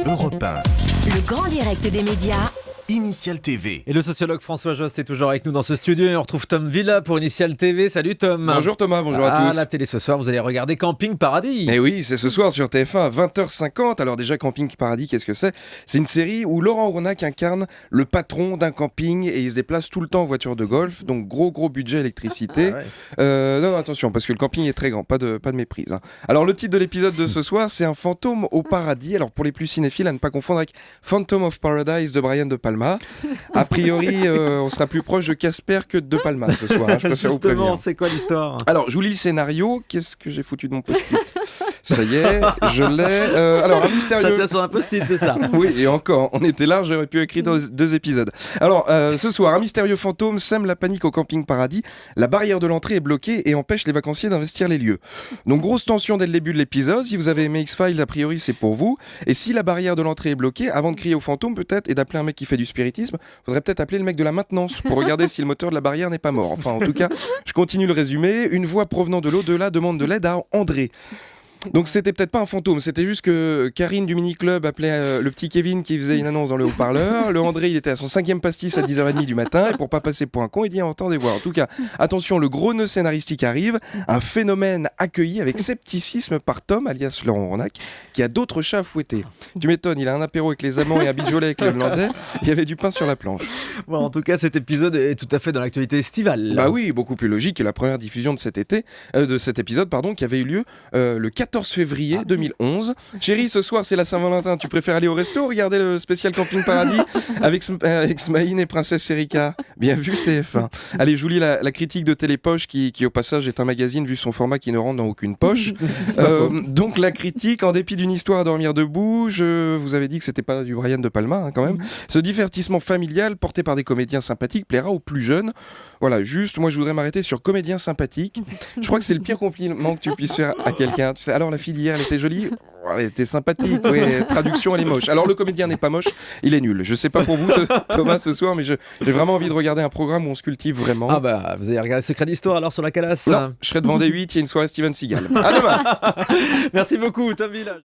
Europe 1, Le grand direct des médias. Initial TV. Et le sociologue François Jost est toujours avec nous dans ce studio et on retrouve Tom Villa pour Initial TV. Salut Tom. Bonjour Thomas, bonjour à tous. À la télé ce soir, vous allez regarder Camping Paradis. Et oui, c'est ce soir sur TF1 à 20h50. Alors déjà, Camping Paradis, qu'est-ce que c'est ? C'est une série où Laurent Ronac incarne le patron d'un camping et il se déplace tout le temps en voiture de golf. Donc gros budget électricité. Non, attention, parce que le camping est très grand, pas de méprise. Hein. Alors le titre de l'épisode de ce soir, c'est Un fantôme au paradis. Alors pour les plus cinéphiles, à ne pas confondre avec Phantom of Paradise de Brian De Palma. A priori, on sera plus proche de Casper que de Palma ce soir. Hein, je préfère vous prévenir. Justement, c'est quoi l'histoire ? Alors, je vous lis le scénario. Qu'est-ce que j'ai foutu de mon post-it ? Ça y est, je l'ai. Alors, un mystérieux... Ça tient sur un post-it, c'est ça ? Oui, et encore, on était là, j'aurais pu écrire deux épisodes. Alors, ce soir, un mystérieux fantôme sème la panique au camping Paradis. La barrière de l'entrée est bloquée et empêche les vacanciers d'investir les lieux. Donc, grosse tension dès le début de l'épisode. Si vous avez aimé X-Files, a priori, c'est pour vous. Et si la barrière de l'entrée est bloquée, avant de crier au fantôme, peut-être, et d'appeler un mec qui fait du spiritisme, faudrait peut-être appeler le mec de la maintenance pour regarder si le moteur de la barrière n'est pas mort. Enfin, en tout cas, je continue le résumé. Une voix provenant de l'au-delà demande de l'aide à André. Donc c'était peut-être pas un fantôme, c'était juste que Karine du mini-club appelait le petit Kevin qui faisait une annonce dans le haut-parleur. Le André, il était à son 5e pastis à 10h30 du matin et pour pas passer pour un con, il dit entendez voir. En tout cas, attention, le gros nœud scénaristique arrive, un phénomène accueilli avec scepticisme par Tom, alias Laurent Ronac, qui a d'autres chats à fouetter. Tu m'étonnes, il a un apéro avec les amants et un bijolet avec les Hollandais, il y avait du pain sur la planche. Bon, en tout cas, cet épisode est tout à fait dans l'actualité estivale. Bah oui, beaucoup plus logique que la première diffusion de cet épisode, qui avait eu lieu le 14 février 2011. Chérie, ce soir c'est la Saint-Valentin, tu préfères aller au resto ou regarder le spécial Camping Paradis avec Smaïn et Princesse Erika? Bien vu TF1. Allez, je vous lis la critique de Télépoche qui au passage est un magazine vu son format qui ne rentre dans aucune poche. Donc la critique, en dépit d'une histoire à dormir debout, je vous avais dit que c'était pas du Brian De Palma hein, quand même. Ce divertissement familial porté par des comédiens sympathiques plaira aux plus jeunes. Voilà, juste, moi je voudrais m'arrêter sur comédien sympathique. Je crois que c'est le pire compliment que tu puisses faire à quelqu'un. Tu sais, alors la fille d'hier, elle était jolie, elle était sympathique, oui, traduction, elle est moche. Alors le comédien n'est pas moche, il est nul. Je sais pas pour vous, Thomas, ce soir, mais j'ai vraiment envie de regarder un programme où on se cultive vraiment. Ah bah, vous allez regarder Secret d'Histoire alors sur la calasse. Non, je serai devant des 8, il y a une soirée Steven Seagal. À demain. Merci beaucoup, Tom Villa.